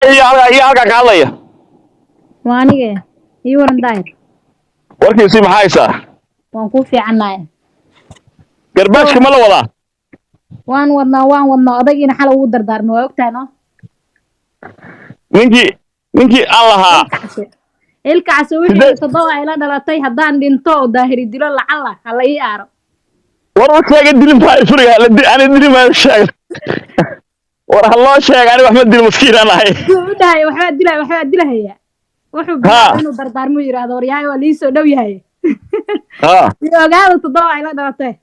يا هلك كهليا waanige ii waran daayir warkiisi maxaa haysaa waan ku fiicanahay garbaashka ma la wadaa waan wadnaa odagiina xal ugu dardaarmo waa ogtahay no ninkii aan lahaa ilkaasi wixii todoba ay la dhalatay haddaan dhinto oo daahiri dilo lacala hala ii aaro war u sheegay dilin baa furiga ani dilin ma sheegay war haloo sheegay ani wax ma dil maskiin aan ahay wuxuu dhahay waxba dilahaya wuxuu bilaabay inuu dardaarmo yiraahdo waryahay waa lii soo dhow yahay iyo ogaado todoba ay la dhalatay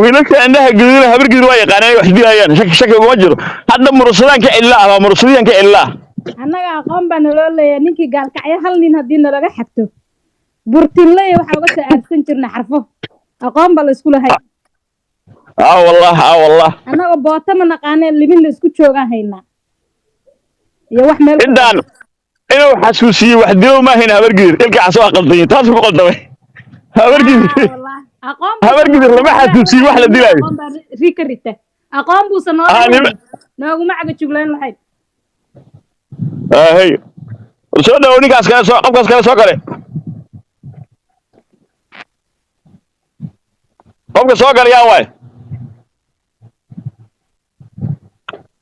wiilasha indhaha gaduudan habar gaduud waa yaqaanay wax dilayaan shaki uma jiro hadda mursadaanka ilaa ama mursadiyanka ilaa annaga aqoon baa naloo leeyahay ninkii gaalkacyo hal nin haddii nalaga xagto burtinley waxaa uga soo aadsan jirna xarfo aqoon baa la isku lahay والله annaga boota ma naqaaneen limin la isku joogaan haynaa iyo wax meel indaan inuu xasuusiyo wax dilo ma hayna habar gaduud ilka soo qaldan taas ku qaldamay habar gaduud habar gaduud lama xasuusiyo wax la dilaayo rika rita aqoon buu sanoo nooguma caga juglaan lahayd hey soo dhaw ninkaas kale soo qofkaas kale soo kale qofka soo kale yaa waay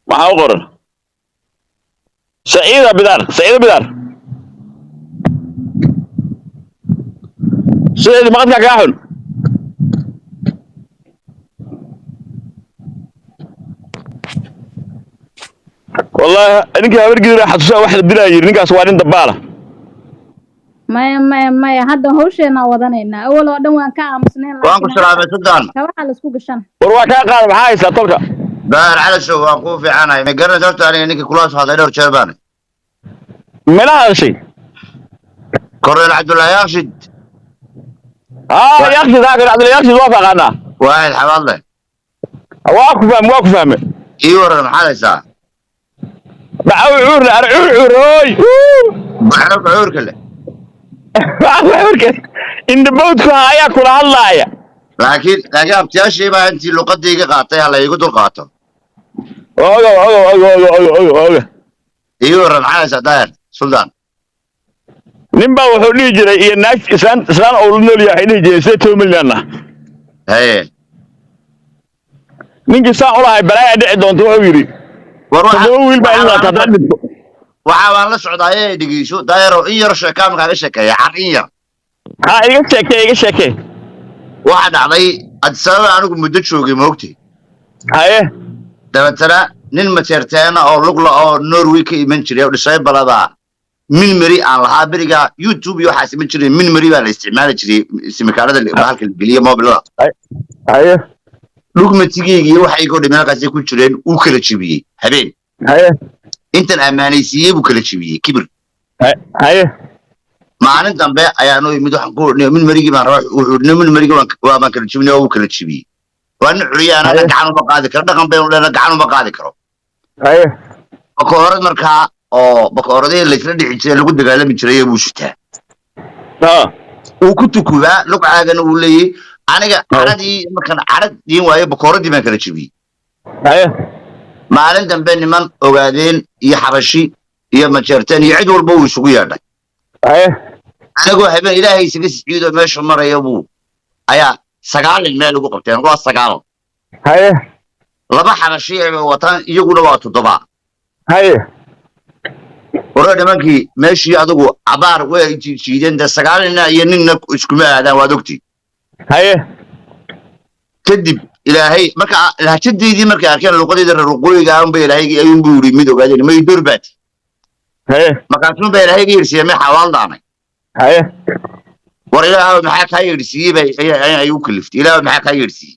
maxaa u qoran saciida bidaar saciida maqadka kaa xun والله انك habar gidir xasuusa wax la dilaayo ninkaas waa nin dabaala maya hadda hawsheena wadanayna awal oo dhan waan ka aamusneen waan ku salaamay sudan waxa la isku gashan war waa ka qaad maxaa haysaa tolka daar cala show waan ku fiicanahay ma garan sababta aniga ninka kula soo haday dhowr jeer baan meelaha shay korneel cabdullaahi yaashid yaashid cabdullaahi yaashid waa faqana واحد حواله waa ku fahmay iyo waran maxaa haysaa بعور هوي بعور كله بعور كله إن بوتك هيا كل الله يا لكن أبتياشي ما أنت لقدي قاطع على يقول قاطع أوه يورن عايز داير سلطان نبى وحولي جري الناس إسلام أولنا لي حين جي 6 مليون هاي نيجي ساعة ولا بلاي أدعي دون توهيري waxaan la socdaa dhigiisho daayiro in yar sheekaa markaa sheekay in yar iga sheekay waxa dhacday adsaba anigu muddo joogay moogtay haye dabatana nin mateerteena oo lugla oo Norway ka iman jiray oo dhisay balada milmari aan lahaa bariga YouTube iyo waxa iman jiray milmari baa la isticmaali jiray simikaarada bahalka geliya mobilada haye lugmatigeeyay waxay ku dhimankaas ku jireen uu kala jibiyay habeen haye intan amaanaysiiyay uu kala jibiyay kibir haye maalin dambe ayaa noo yimid waxaan ku min marigi baan raax wuxuu min marigi waa baan kala jibinay oo kala jibiyay waan curiyana gacan uma qaadi karo dhaqan been leena gacan uma qaadi karo haye bakoorad markaa oo bakooradii la isla dhici jiray lagu dagaalami jiray buu shitaa uu ku tukubaa lugcaagana uu leeyay aniga caradii markaan caradii waayo bakooradii baan kala jibiyay haye maalin dambe niman ogaadeen iyo xabashi iyo majeerteen iyo cid walba uu isugu yeedhay haye anagoo habeen ilaahay isaga siciido meesha maraya buu ayaa 9 meel ugu qabteen waa 9 haye laba xabashi ay wataan iyaguna waa 7 haye wara nimankii meeshii adigu abaar way jiideen 9 iyo ninna isku ma aadaan waa ogtii haye kadib ilaahay marka lahjadeedii markay arkeen luqadeeda ruqooyiga aan bay ilaahay ayuu buuri mid ogaadeen may durbaad haye markaasuu bay ilaahay yeersiyay ma xawaal daanay haye war ilaahay maxaa ka yeersiyay bay ayuu kaliftay ilaahay maxaa ka yeersiyay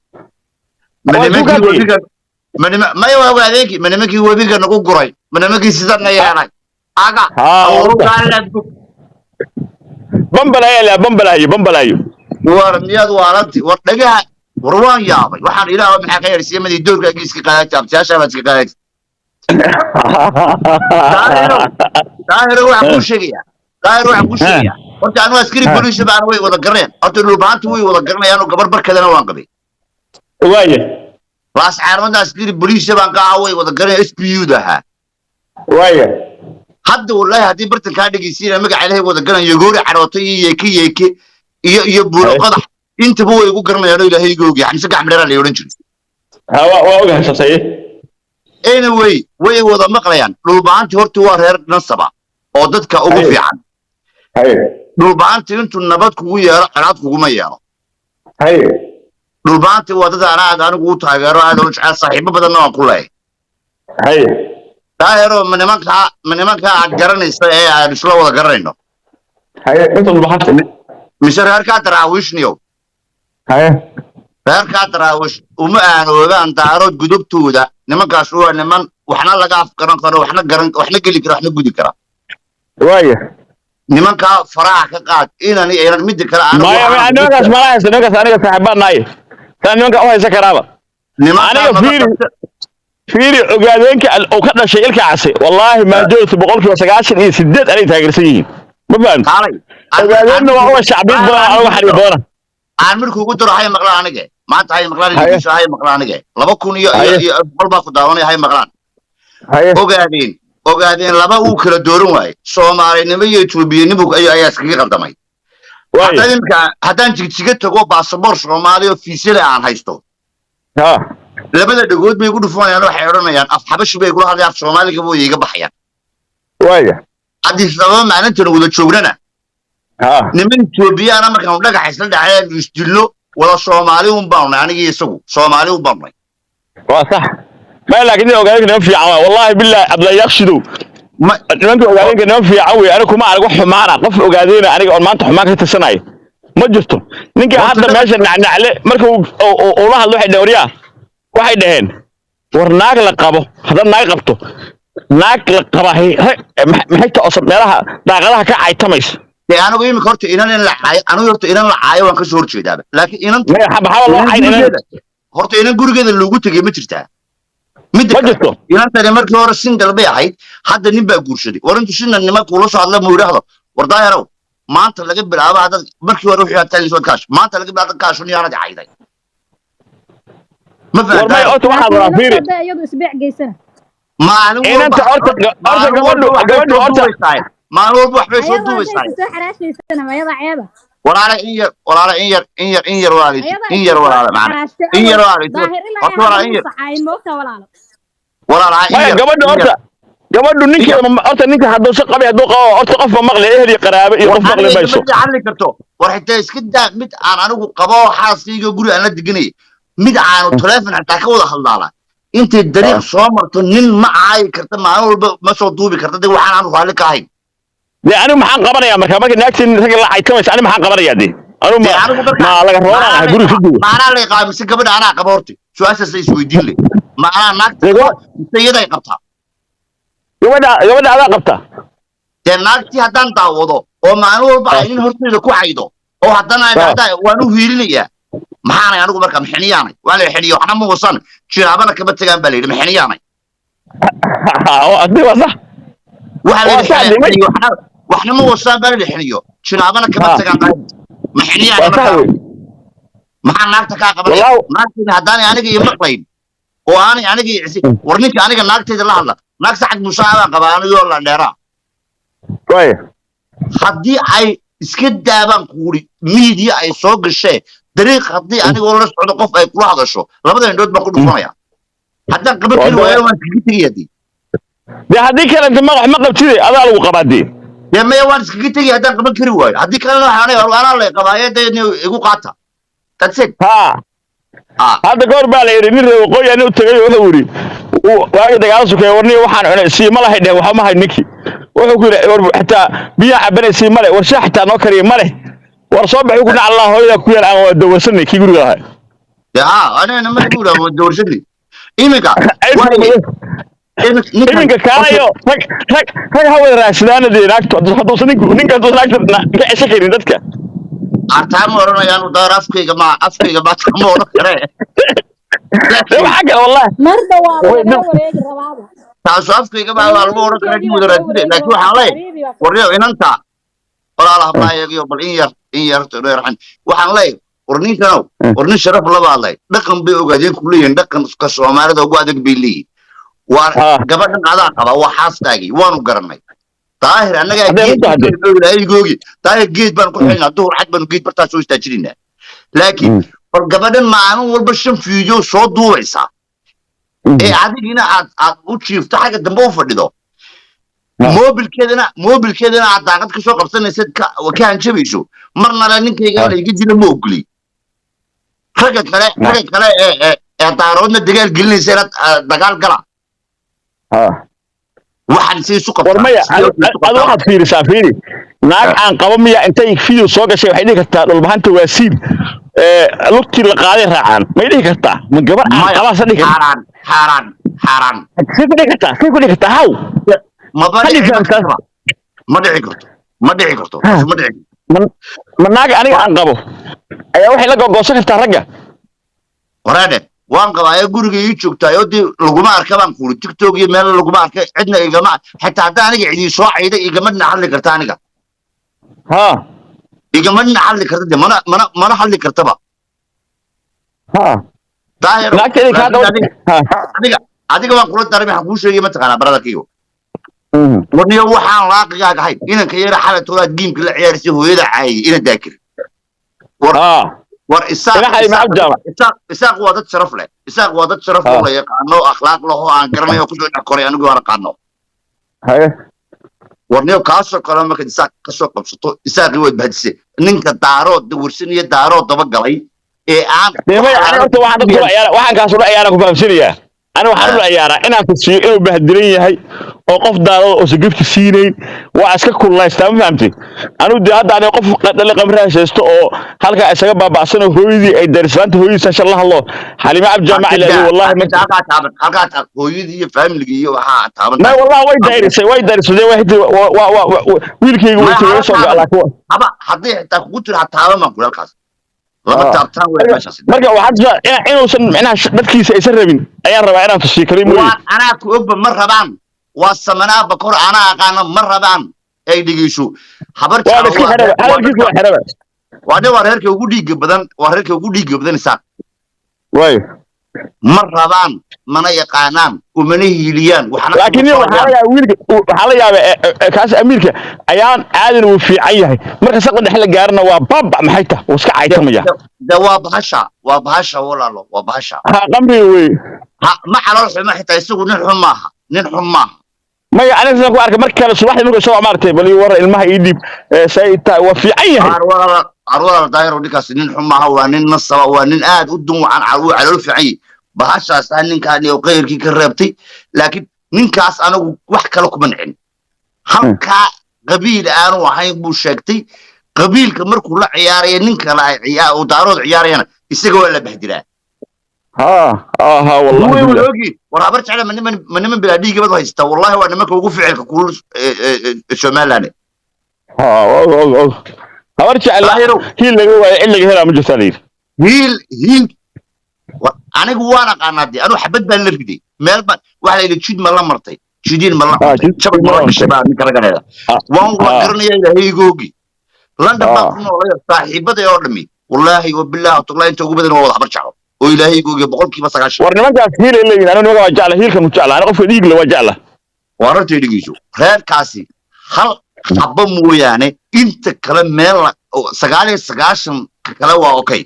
ma ogaadeen nimankii webiga nagu guray nimankii sidana yeelay aga bambalayo war miyad waalanti war dhagaha warwaan yaabay waxaan ilaahay maxaa ka yeersiyay madii doorka iska qaaday abtiyaasha baad iska qaaday daahir waxa ku sheegaya horta anu askari booliis baan way wada gareen horta lubaantu way wada garanayaan oo gabar barkadana waan qabay waaye waas caarmada askari booliis baan ka way wada garanay SPU daha waaye hadda wallahi haddii bartan kaa dhegeysiina magaca ilaahay wada garan yogoori carootay iyo yeeke iyo buuro qadax intaba way ugu garanayaan ilaahay googi xamse gax midhara la oran jiray waa ogahay saasay anyway way wada maqlayaan dhulbaanti horta waa reer nasaba oo dadka ugu fiican dhulbaanti intuu nabad kugu yeero ciraad kuguma yeero dhulbaanti waa dad anigu u taageero aad u jecel saaxiibo badanna waan ku leeyahay daahiro nimanka aad garanaysa ee aan isla wada garanayno mise reerkaa daraawiishniyow reerkaa daraawiish uma aanoogaan daarood gudubtooda nimankaas waa niman waxna laga afgaran karo waxna geli kara waxna gudi kara waaya nimanka faraha ka qaad inaan mid kale nimankaas malahays nimankaas aniga saaxiibaan nahay taan nimanka u haysan karaaba aniga fiiri ogaadeenka oo ka dhashay ilka case wallaahi ma joogto 98% anay taageersan yihiin ma fahantay ogaadeenna waa uga shacbiyad badan uga xariir badan aan markuu ugu daro hay maqlaan aniga maanta hay maqlaan inuu hay maqlaan aniga 2000 iyo qolba ku daawanay hay maqlaan ogaadeen laba uu kala dooran waay Soomaalinimo iyo Itoobiyanimo ayaa iskaga qaldamay haddaan jigjiga tago baasaboor Soomaali oo fiisada aan haysto labada dhagood bay ugu dhufanayaan waxay oranayaan af xabashi bay kula hadlayaan Soomaaliga way iga baxayaan waaya hadii sabab maalintan wada joognana niman Itoobiyana markaan dhagax isla dhacay isdillo wala Soomaali baan aniga isagu Soomaali baan waa sax ما لكن أوجانك نفي عوا والله بالله أبلا يخشدوا ما أنت أوجانك نفي عوي أنا كم أعرف حمارة قف أوجانينا أنا ما أنت حمارة السنة ما جستو نيجي هذا ماشي عليه مركو والله الواحد دوريا واحد دهين ورناق لقبه هذا ناق قبته ناق لقبه هي محيط أصلا لها داخلها كعي تميس أنا قوي مكرت إن أنا يرت إن العاي وانكسر شيء ده لكن إن بحاول عين هرت إن جورج هذا اللوجو تجي مترتاه مدرسة ينتهي لمركز ورا السنجل بيعي حد نبى جورشدي ورنتو شلنا النماك ولوش على ما يرهض ورضا يرو ما أنت اللي قبل هذا هذا مركز وروح يعتني سوى كاش ما أنت اللي قبل هذا كاش وني أنا جاي ما في والله أنت واحد رافيري يدو أسبوع جيسنا ما أنا إن أنت أرتك قبله أرتك ما هو بوح بيش ودو بيساي ما يضع عيبه ولا على إنير والد إنير ولا معنا إنير والد ولا إنير ولا على إنير قبل نيك أنت نيك هذا شق أبي هذا أنت قف مغلي إهلي قرابة يقف مغلي بيسو على كرتو ورحت إسكت مد أنا قباه حاس فيه يقول أنا دقني مد عن التلفون حتى كولا خلّاله أنت الدريق صامر تنين معاي كرت معه ما صدوبي كرت ده وحنا عنه خالك هاي أنا محن قبنا يا مركب ما كنا نكتن نسجل عيتمس أنا محن قبنا يا دي أنا ما لقى رونا هقول شدوا ما أنا اللي قام مسك قبل أنا قبورتي شو أساس يسوي لي ما أنا نكت سيدا يقطع يوم ده هذا قبته نكتي هدان تعوضه وما أنا بعدين هرتي لكو عيده أو هدان هذا وأنا هيرني ما أنا أقول مركب حنياني ولا حنيو أنا مو وصل شرابنا كبت جنب بالي محنياني أدي وصح وحنا مو وصل بالي حنيو شرابنا كبت جنب محنياني ما ناقتك قبل ناقتي هداني أنا جي مقلين وأنا جي ورنيك أنا جي ناقتي الله ناقت سعد مساعدة قبل يلا نرى كويس haddii ay iska daabaan kuuri media ay soo gashay dariiq haddii anigoo la socdo qof ay kula hadasho labada indhood baan ku dhufanaya haddaan qaban kari waayo waan iskaga tegayadii dee haddii kale inta magax ma qabtide adaa lagu qabaadee dee maya waan iskaga tegay haddaan qaban kari waayo haddii kalena waxaanaa la qabaaye dee igu qaata that's it hadda goor baa la yidhi nin reer waqooyi anu tagay wuxuu yidhi waagi dagaal sukay warniyo waxaan cunay siima lahay dheh waxa ma hay ninkii wuxuu ku yidhi war xataa biyaa cabanay siima leh war shaah xataa noo kariya ma leh war soo baxay ku dhac allah hooyada ku yar aan waa dawarsanay kii guriga lahay anana ma ku dhaw dawarsanay iminka kaanayo rag hawada raashadaana dee naagto hadduusan ninka naagta ka cesho karin dadka artaan oranayaan u daar afkayga ma kama oran kare waxa kale wallahi marda waa wareegi rabaaba taas afkayga ma lagu oran kare mid raadin laakiin waxaan leeyahay warriyo inanta walaalaha baayagiyo bal in yar reerxan waxaan leeyahay warninkano warnin sharaf laba hadlay dhaqan bay ogaadeen ku leeyihiin dhaqan ka Soomaalida ugu adag bay leeyihiin waa gabadhan adaa qaba waa xaaskaagii waanu garanay طاهر أنا قاعد جيت جوجي طاهر جيت بنقول حين الظهر حد بنقول برتا شو استأجرنا لكن فالقبض معنا والبشم فيديو صوت دويسا إيه عادي هنا أوتشي يفتح حاجة دمبو فردو موبل كذا عطاقد كشو قبصنا سد وكان شبيشو مرنا لانك يقال يجي موبلي رجعت كلا اعتارودنا الدجال قلني سيرت دجال قلا waxaan si suuq warmaya adu waxaad fiirisaa fiiri naag aan qabo miya intay fiidiyo soo gashay waxay dhihi kartaa dhulbahanta waa siid lugtii la qaaday raacaan may dhihi kartaa ma gabar aan qaba sadhiga xaaraan si ku dhihi kartaa haw ma dhici karto ma naag aniga aan qabo ayaa waxay la go'go'san kartaa ragga waraade waan qabaa guriga ii joogtaa oo laguma arka baan kuuli TikTok iyo meel laguma arka cidna igama xataa hadda aniga cidii soo cayday igama hadli karta aniga igama hadli karta mana hadli kartaba daahir adiga waan kula dareemay waxaan kuu sheegay ma taqaanaa baradkiiyo wadniyo waxaan laaqigaaga ahayd inanka yara xalatoodaad giimka la ciyaarisay hooyada caayay ina daakir war isaaq waa dad sharaf leh isaaq waa dad sharaf leh yaqaano akhlaaq leh oo aan garanayo ku soo dhakoray anigu waan aqaano warniyo kaasoo kale marka isaaq ka soo qabsato isaaqi way bahadisay ninka daarood warsanaya daarood daba galay ee aan waxaan kaas u ciyaara ku fahamsanayaa أنا وحرب العيارة أنا كسي إنه بهدرين هاي أوقف دارو أسقف سينين وأسكت كل الله يستمع فهمتي أنا ودي هذا أنا أوقف قدر قمرها شيستو أو هلك أسقف بابا سنة هويدي أي درسان هويدي إن شاء الله حليمة عبد الجامع اللي والله ما هلك هويدي فهم لقيه وها تعبان ما والله وايد دارس زي واحد ويلكي يقول تيجي على كوا أبا حدي تقول تعبان ما أقول لك marka waxaad inuusan macnaha dadkiisa aysan rabin ayaan rabaa inaan tusiyo kaliim weyn anaa ku og ma rabaan waa samanaa bakor anaa aqaana ma rabaan ay dhigiisho habar waa reerka ugu dhiiga badan isaaq way ma rabaan mana yaqaanaan umana hiiliyaan laakiin waxaa la yaabaa kaas amiirka ayaan aadan uu fiican yahay marka saqda dhex la gaarna waa baba maxay tahay oo iska caytamaya waa bahasha walaalo waa bahasha qamri wey ma xalaal xuma xitaa isagu nin xun maaha maya aniga ku arkay marka kale subaxdii markuu soo maartay bal war ilmaha ii dhiib sayta waa fiican yahay arwada daayro dhikaas nin xun maaha waa nin nasaba waa nin aad u dunwacan calool fiican bahashaas ninkaan iyo qeyrkii ka reebtay laakiin ninkaas anagu wax kale kuma nicin halka qabiil aanu ahayn buu sheegtay qabiilka markuu la ciyaaraya ninka la ciyaar oo daarood ciyaarayana isaga waa la bahdiraa wallahi war habar jecel man bila dhiigabad haysta wallahi waa nimanka ugu ficilka kulul Soomaaliland habar jecel hiil laga waayo in laga helaa ma jirtaa hiil anigu waan aqaanaadii anu xabad baan la riday meel baan waxa la jid ma la martay jidin ma la martay jabad ma la shabaa ninka laga dheera waan garanaya ilaahaygoogii london baan ku noolay saaxiibada oo dhami wallahi wabillahi tuqlaa inta ugu badan waa habar jecel oo ilaahaygoogii boqolkiiba 9 war nimankaas hiil ay leeyihiin anu nimanka waa jecel hiilka mu jecel aniga qofka dhiig la waa jecel warartay dhigiiso reerkaasi hal xabba mooyaane inta kale meel 99 kale waa okay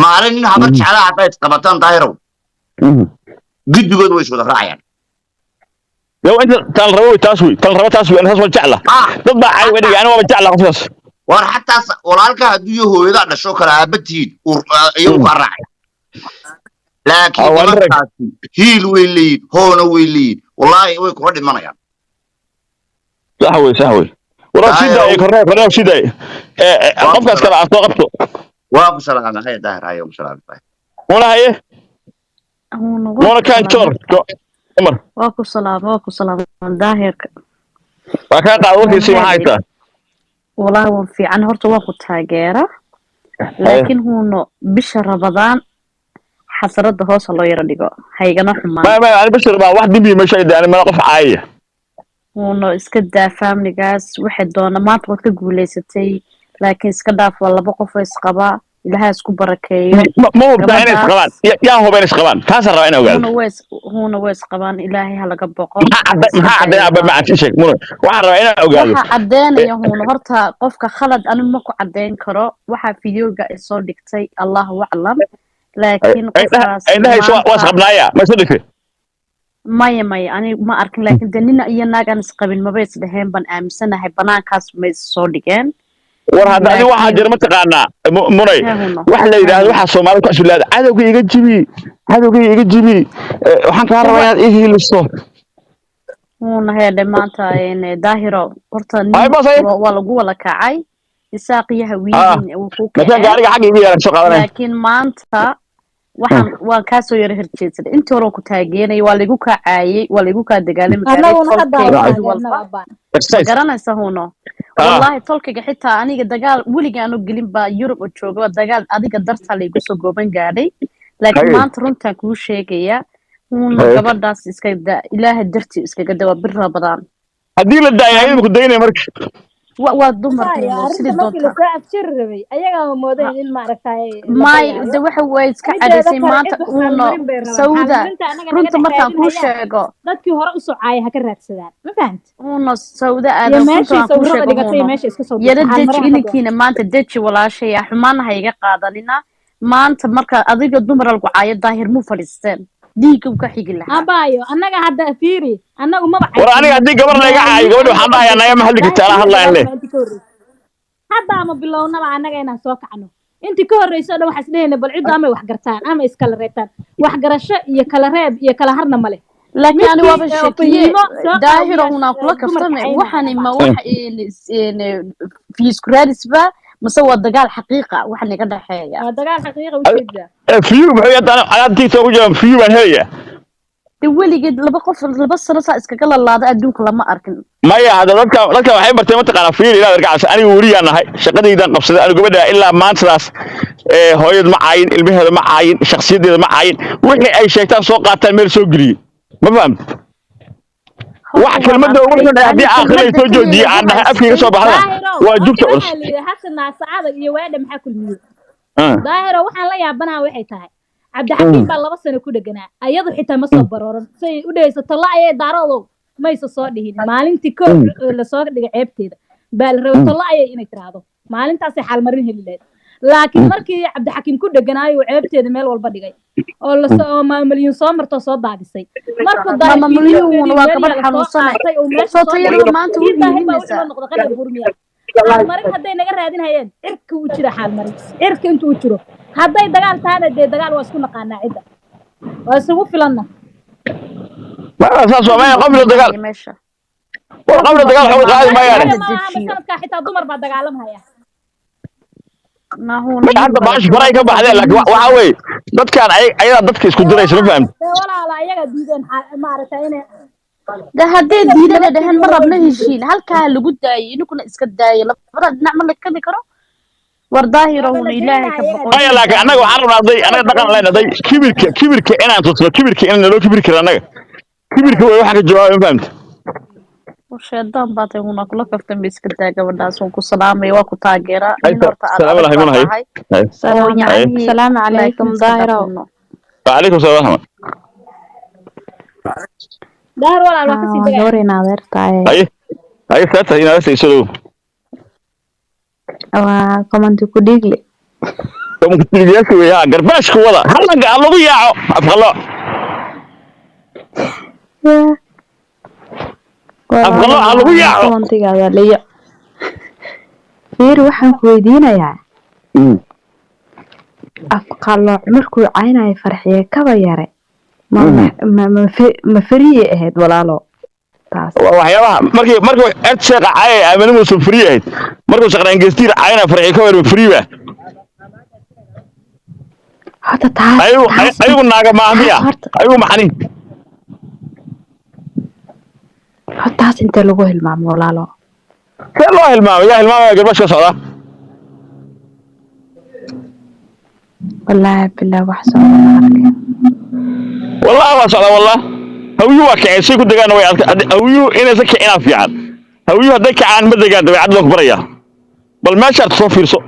maalin habar jecel haday qabataan daayro gidigood way soo raacayaan yow inta tal rabo taas way intaas waa jecel dad baa ay wadiga aniga waa jecel qofkaas war xataa walaalka haduu hooyada dhasho kala aabatiid iyo ku raacay laakiin hiil weylid hoona weylid wallahi way ku dhimanayaan sax way warasida ay kornaa sida qofkaas kala soo qabto waa ku salaamay hay daahir ku salaamay wala haye wala kan tor umar waa ku salaamay daahirka waa ka qaadowkiisa ma haysta wallahi waa fiican horta waa ku taageera laakiin huuno bisha Ramadaan xasarada hoos loo yara dhigo haygana xumaan ma aan bisha Ramadaan wax dibi ma sheegay ma qof caaya huuno iska daa family-gaas waxa doona maanta wad ka guuleysatay laakiin iska dhaaf waa laba qof is qaba ilaahay isku barakeeyo ما هو بتاع إنس قبان يا هو بين إنس قبان تاسع رأي أنا وقال هونا ويس قبان إلهي هلا قبقو ما عدنا ما عاد شيء مو واحد رأي أنا وقال waxa cadeynaya hoona horta qofka khalad anu ma ku cadeyn karo waxa fiidiyowga ay soo dhigtay Allahu a'lam laakiin qofkaas إنها يسوى واسقبنايا ما صدق maya ani ma arkin laakiin danina iyo naagan isqabin ma bays dhaheen ban aaminsanahay banaankaas ma soo dhigeen war hadda adigu waxa jira ma taqaana munay wax la yiraahdo waxa Soomaalidu ku cusub leedahay cadawga iga jibi waxaan ka rabaa inaad ii hiliso هذا مانتا إن ظاهرة ورطة ولا جوا كعاي الساقية هويين وفوق لكن مانتا وحن كاسو يرهر تشيت أنت وراك تاجين ولا جو كعاي ولا جو كدجال قرنا سهونا والله تلك حتى أنا الدجال ولي كانوا قلين بيوروب وتشوفوا الدجال أديك درت على جسوا جوبن قاعدي لكن مانتا رنتا كل شيء كيا gabadhaas iska ilaaha darti iska gadawa bir rabadaan hadii la daayay ku daynay marka waa dumar sidii doonta ayaga mooday in ma aragtay may waxa way iska cadasay maanta uuna sawda runta markaan ku sheego dadkii hore u socay ha ka raadsadaan ma fahant uuna sawda aad ku sheego yada dadkiina maanta dadki walaashay xumaanaha iga qaadanina maanta marka adiga dumar alku caayad daahir mu fadhiisteen diigu ka xigi lahaa abaayo annaga hadda fiiri annagu ma bacay war aniga hadii gabar laga caayo gabadh waxaan dhahayaa naga ma hadli kartaa hadlaan leh hadda ama bilownaba annaga inaan soo kacno intii ka horreysay oo waxa isdheeyna bal cid ama wax gartaan ama iskala reebtaan wax garasho iyo kala reeb iyo kala harna male laakiin ani waaba shakiye daahir una kula kaftame waxani ma wax in fiiskuradisba mase waa dagaal xaqiiqa wax naga dhaxeeya waa dagaal xaqiiqa u jeeda fiyu maxay aan tiito u joogan fiyu baan helaya weligeed laba sano saa iskaga lalaada adduunka lama arkin maya hada dadka waxay bartay mataqaana fiyu ilaa arkaas anigu wariyan nahay shaqadaydan qabsaday anigu gabadha ilaa maantaas hooyad ma caayin ilmaheeda ma caayin shakhsiyadeeda ma caayin wixii ay sheegtaan soo qaataan meel soo geliye ma fahamta wax kelmadda ugu xun hadii aakhirey soo joojiyo aan dhahay afkiiga soo baxda waa jugta culus hasana saacada iyo weedha maxaa kulmiyo daahiro waxaan la yaabanahay waxay tahay cabdixakiim baa 2 sano ku dhaganaa ayadu xitaa ma soo barooran say u dhaysato la ayay daarado ma isa soo dhihin maalintii ko la soo dhigay ceebteeda baa la rabto la ayay inay tiraado maalintaas xal marin heli leed laakiin markii cabdixakiim ku dhaganaayo ceebteeda meel walba dhigay oo la soo maamulin soo marto soo daadisay markuu maamulin waa gabar xanuunsanay oo meesha soo tayada maanta u yimaanaysa noqdo qalab burmiya marin haday naga raadin hayeen cirka uu jira xal marin cirka intuu jiro haday dagaal taana de dagaal waa isku naqaanaa cida waa isugu filanna ma asaas waa ma qablo dagaal meesha waa qablo dagaal xawl qaadi ma yahay sanadka xitaa dumar baa dagaalamaya hadda baash faray ka baxday laakiin waxa weey dadkan ayada dadka isku diraysa ma fahamta walaala ayaga diideen ma aragtay inay da hadii diidada dhahan ma rabna heshiin halka lagu daayay inuu iska daayay labada dhinac ma la kadi karo war daahiro uu ilaahay ka boqo ay laakiin anaga waxaan rabnaa anaga dhaqan leenahay kibirka inaan tusno kibirka inaan loo kibir karo anaga kibirka way waxa ka jawaab ma fahamta وشيطان باتي هنا كل كفتن بيسكت gabadhaas oo ku salaamay waa ku taageera in horta السلام عليكم دايرو وعليكم السلام داير ولا ما كسي دغاي دوري نادرتاي ay saata ina sayso كومنت ku dhigli kuma ku dhigayso yaa garbash ku wada halaga lagu yaaco afqalo afqalo lagu yaaco commentigaada leeyo fiir waxaan ku weydiinayaa afqalo markuu caynay farxiye kaba yare ma fariye ahayd walaalo taas waxyaabaha markii aad sheeqa caay aamana muusan fariye ahayd markuu shaqaan geestiir caayna farxiye kaba yare fariye hada taas ayagu naaga maahmiya ayagu maxani taas inta lagu hilmaamo walaalo see loo hilmaamo yaa hilmaamaya garbash ka socda wallaahi bilaa wax socda arkay والله ما شاء الله والله هويو واكعين شيء كنت قانا ويا هويو إنا سكع إنا في عاد هويو هداك عن بدك قاعد ويعد لك بريا بل ما شرط صوفي رسو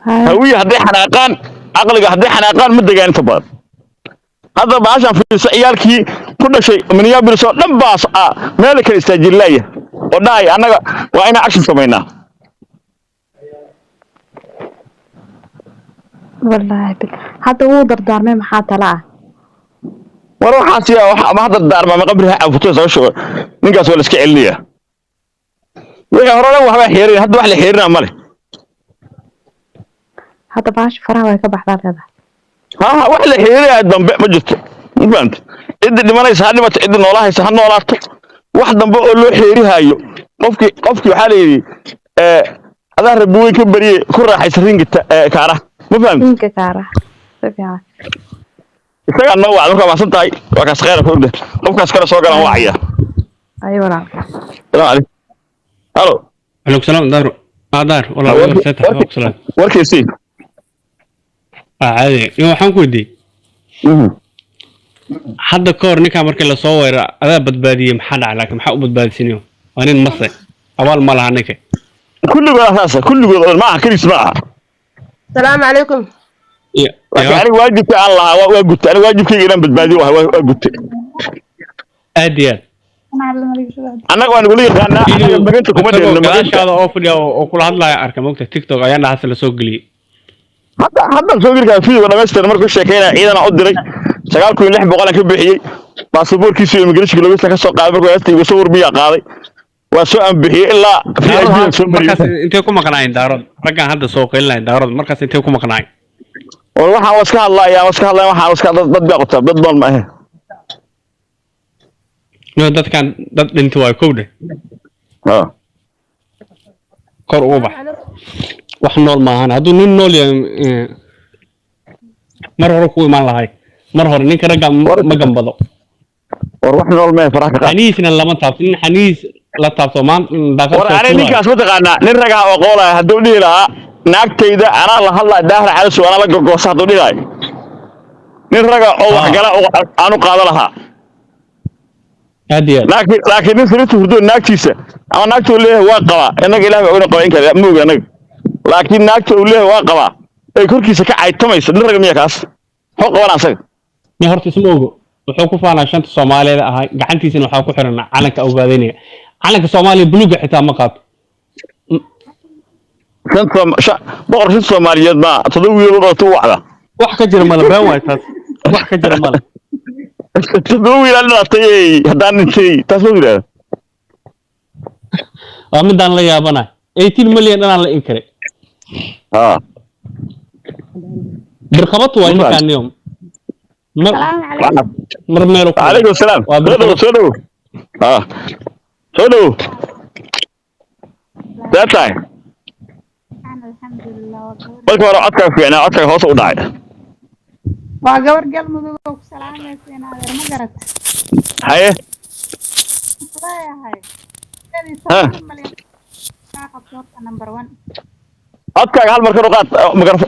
hawiye hadday xanaaqaan aqliga hadday xanaaqaan ma degaan inta badan hadda baashan fiirsa ciyaalkii ku dhashay Minneapolis oo dhan baas meel kale istaajilaya oo dhaay annaga waa inaan action samaynaa wallaahi hadda wuu dardaarmay maxaa tala ah war waxaas yaa wax ama hadda dardaarma ma qabriha afuto soo shugo ninkaas waa la iska celinayaa wixii hore waxba xiirin hadda wax la xiirina male hadda baash faraha way ka baxdaa leedahay ها وحلا حيري دم ما جت فهمت إدي اللي ما نيس هذا ما تعد نولا هيس هالنولاته واحد دم بقول له حيري هايو قفكي حالي هذا ربوي كبري كل راح يسرين كاره ما فهمت إنك كاره سبحان استقال نوع عندك ما صنتاي وكاس خير فوق ده قفكاس كلا سوق أنا واعية أيوة لا السلام عليكم هلو عليكم السلام دار دار والله عليكم السلام وركي سي عادي waxaan ku weydiiyay hadda koor ninka markii la soo weeraa adaa badbaadiyay maxaa dhacay laakiin maxaa u badbaadisinayo waa nin mase abaal ma laha ninka kulligood asaasa kulligood ma aha kalis ma aha السلام عليكم يعني واجبك الله واجبك انا واجبك inaan badbaadiyo waa gubtay aad iyo anaga waan ugu yaqaanaa anaga maganta kuma dheerno magaashada oo fadhiya oo kula hadlaya arka moogta TikTok ayaan dhaxas la soo galiyay hadda soo girka fiidiyo dhameystir markuu sheekeynaa ciidan u diray 9600 ka bixiyay baasaboorkiisa iyo immigration looga ka soo qaaday markuu heestay ugu soo warbiya qaaday waa soo aan bixiyay ilaa fiidiyo soo mariyay markaas intee ku maqnaayeen daarad raggan hadda soo qeylnay daarad markaas intee ku maqnaayeen waxaan waska hadlayaa waxaan waska dad baa qabta dad doon ma aha dadkan dad dhinta way kowde kor uga bax wax nool maahan hadduu nin nool yahay mar hore ku imaan lahay mar hore ninka ragga ma gambado war wax nool ma faraha ka xaniisna lama taabto nin xaniis la taabto maan daaqad war ani ninkaas ma taqaanaa nin ragga oo qoolaya hadduu dhihi lahaa naagtayda anaa la hadlaa daahra cali suwana la gogoosa hadduu dhihi nin ragga oo wax gala aanu qaado lahaa laakiin nin sirtu hurdo naagtiisa ama naagtu leeyahay waa qaba inaga ilaahay oo qabayn kara muuga anaga laakiin naagtu leeyahay waa qaba ay korkiisa ka caytamayso nin rag miya kaas xoo qaban asaga ma horta isma ogo wuxuu ku faanaa shanta Soomaaliyeed ah gacantiisana waxa ku xiran calanka ogaadeenaya calanka Soomaaliya buluuga xitaa ma qaad boqor Soomaaliyeed ma tadawiyada dadku wacda wax ka jira mala baan waay taas wax ka jira mala tadawiyada dhalatay hadaan intay taas oo yiraahdo midaan la yaabana 18 milyan dhanaan la in kare برخبط وين كان اليوم مر ميلو عليكم السلام سودو سودو ده تاي الحمد لله بلك ورا عدك في انا عدك هوس u dhacay waa gabar galmudug oo ku salaamaysan adeer ma garat haye leeyahay number 1 adkaaga hal markan u qaad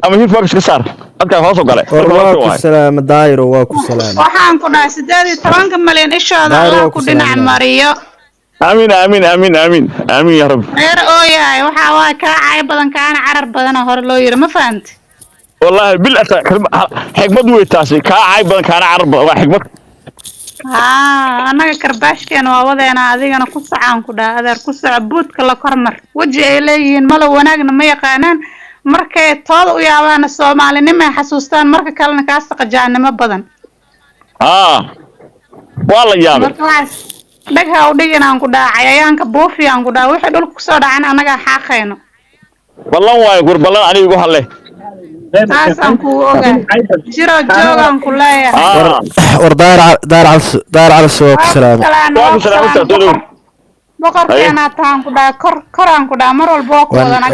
ama hiir focus ka saar adkaaga hoos u galay waa ku salaam daayiro waa ku salaam waxaan ku dhahay 18 milyan ishooda Allah ku dhinac mariyo amiin ya rabbi reer ooyahay waxa waa ka caay badan kaana carar badan hore loo yiri ma fahanti wallahi bil ata xigmad way taasi ka caay badan kaana carar badan waa xigmad anaga karbaashkeen waa wadeena adigana ku sacaan ku dhaa adeer ku sac buudka la kormar waji ay leeyihiin malo wanaagna ma yaqaanaan markay tooda u yaabaan Soomaalinimo xasuustaan marka kalena ka saqajaanimo badan waa la yaabay dhagha u dhiginaan ku dhaa cayayaanka buufiyaan ku dhaa wixii dhulka soo dhacan anaga xaqeeno ballan waay gurbalan anigu halle taasan ku ogaa jiro joogan ku leeyahay war daar al soo ku salaam boqorkeena taan ku dhaa koraan ku dhaa mar walba ku wadana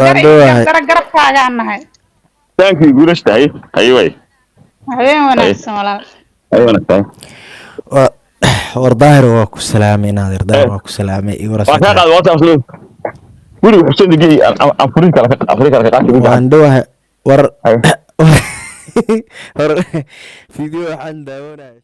garabkaaga nahay thank you guulashtahay ayway habeen wanaagsan walaal war daahir waa ku salaamay naadir daahir waa ku salaamay waa ka qaad wata aslu guriga xuseen digi afrika ka qaatay waan dhawahay war video waxaan daawanaa